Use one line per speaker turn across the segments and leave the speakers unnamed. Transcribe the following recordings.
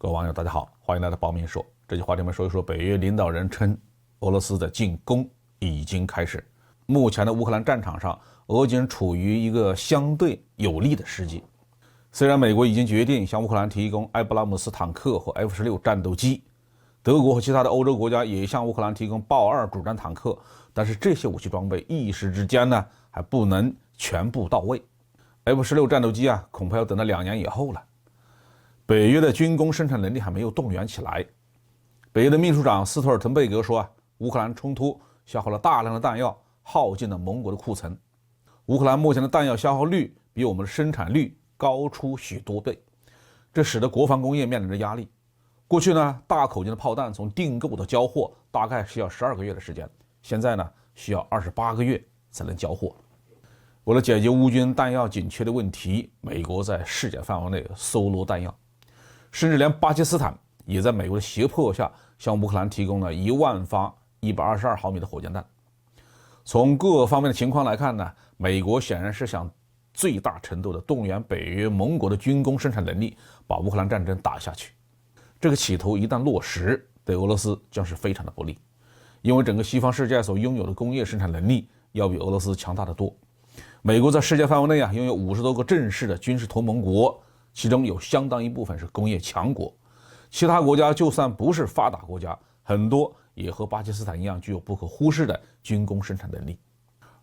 各位网友大家好，欢迎来到包明说。这期话题我们说一说北约领导人称俄罗斯的进攻已经开始。目前的乌克兰战场上，俄军处于一个相对有利的时机。虽然美国已经决定向乌克兰提供埃布拉姆斯坦克和 F-16战斗机，德国和其他的欧洲国家也向乌克兰提供豹2主战坦克，但是这些武器装备一时之间呢还不能全部到位。F-16战斗机恐怕要等到2年以后了。北约的军工生产能力还没有动员起来。北约的秘书长斯托尔滕贝格说乌克兰冲突消耗了大量的弹药，耗尽了盟国的库存。乌克兰目前的弹药消耗率比我们的生产率高出许多倍，这使得国防工业面临着压力。过去呢，大口径的炮弹从订购到交货大概需要12个月的时间，现在呢需要28个月才能交货。为了解决乌军弹药紧缺的问题，美国在世界范围内搜罗弹药，甚至连巴基斯坦也在美国的胁迫下向乌克兰提供了1万发122毫米的火箭弹。从各方面的情况来看呢，美国显然是想最大程度的动员北约盟国的军工生产能力，把乌克兰战争打下去。这个企图一旦落实，对俄罗斯将是非常的不利，因为整个西方世界所拥有的工业生产能力要比俄罗斯强大得多。美国在世界范围内拥有50多个正式的军事同盟国，其中有相当一部分是工业强国。其他国家就算不是发达国家，很多也和巴基斯坦一样具有不可忽视的军工生产能力。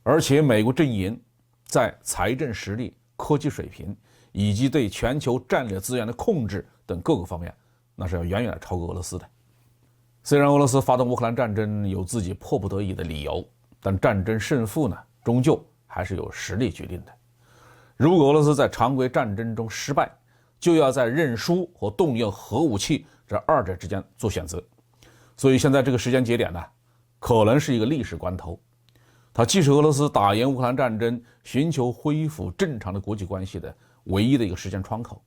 而且美国阵营在财政实力、科技水平以及对全球战略资源的控制等各个方面，那是要远远超过俄罗斯的。虽然俄罗斯发动乌克兰战争有自己迫不得已的理由，但战争胜负呢，终究还是由实力决定的。如果俄罗斯在常规战争中失败，就要在认输和动用核武器这二者之间做选择。所以现在这个时间节点呢，可能是一个历史关头。它既是俄罗斯打赢乌克兰战争、寻求恢复正常的国际关系的唯一的一个时间窗口，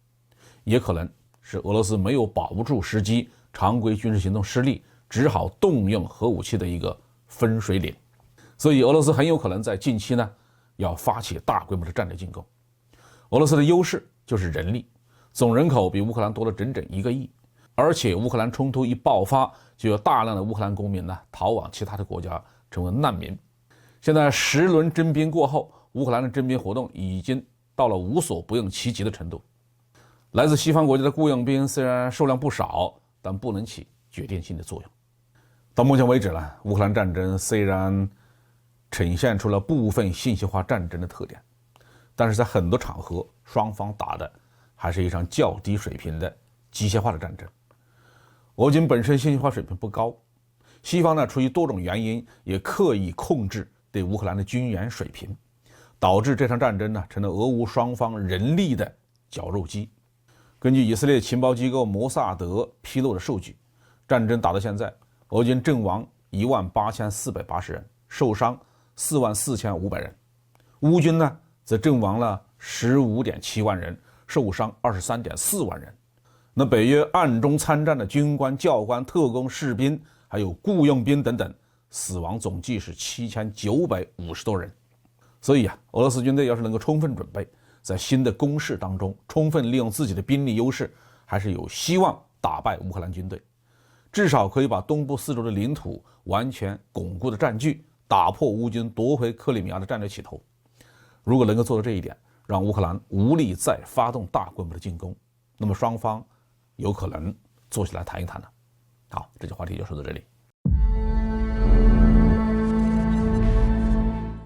也可能是俄罗斯没有把握住时机，常规军事行动失利，只好动用核武器的一个分水岭。所以俄罗斯很有可能在近期呢，要发起大规模的战略进攻。俄罗斯的优势就是人力，总人口比乌克兰多了整整1个亿，而且乌克兰冲突一爆发，就有大量的乌克兰公民呢逃往其他的国家，成为难民。现在10轮征兵过后，乌克兰的征兵活动已经到了无所不用其极的程度。来自西方国家的雇佣兵虽然数量不少，但不能起决定性的作用。到目前为止呢，乌克兰战争虽然呈现出了部分信息化战争的特点，但是在很多场合，双方打的还是一场较低水平的机械化的战争。俄军本身信息化水平不高，西方呢出于多种原因也刻意控制对乌克兰的军援水平，导致这场战争呢成了俄乌双方人力的绞肉机。根据以色列情报机构摩萨德披露的数据，战争打到现在，俄军阵亡18480人，受伤44500人。乌军呢则阵亡了15.7万人，受伤23.4万人。那北约暗中参战的军官、教官、特工、士兵还有雇佣兵等等，死亡总计是7950多人。所以俄罗斯军队要是能够充分准备，在新的攻势当中充分利用自己的兵力优势，还是有希望打败乌克兰军队，至少可以把东部4周的领土完全巩固的占据，打破乌军夺回克里米亚的战略企图。如果能够做到这一点，让乌克兰无力再发动大规模的进攻，那么双方有可能坐下来谈一谈了。好，这期话题就说到这里。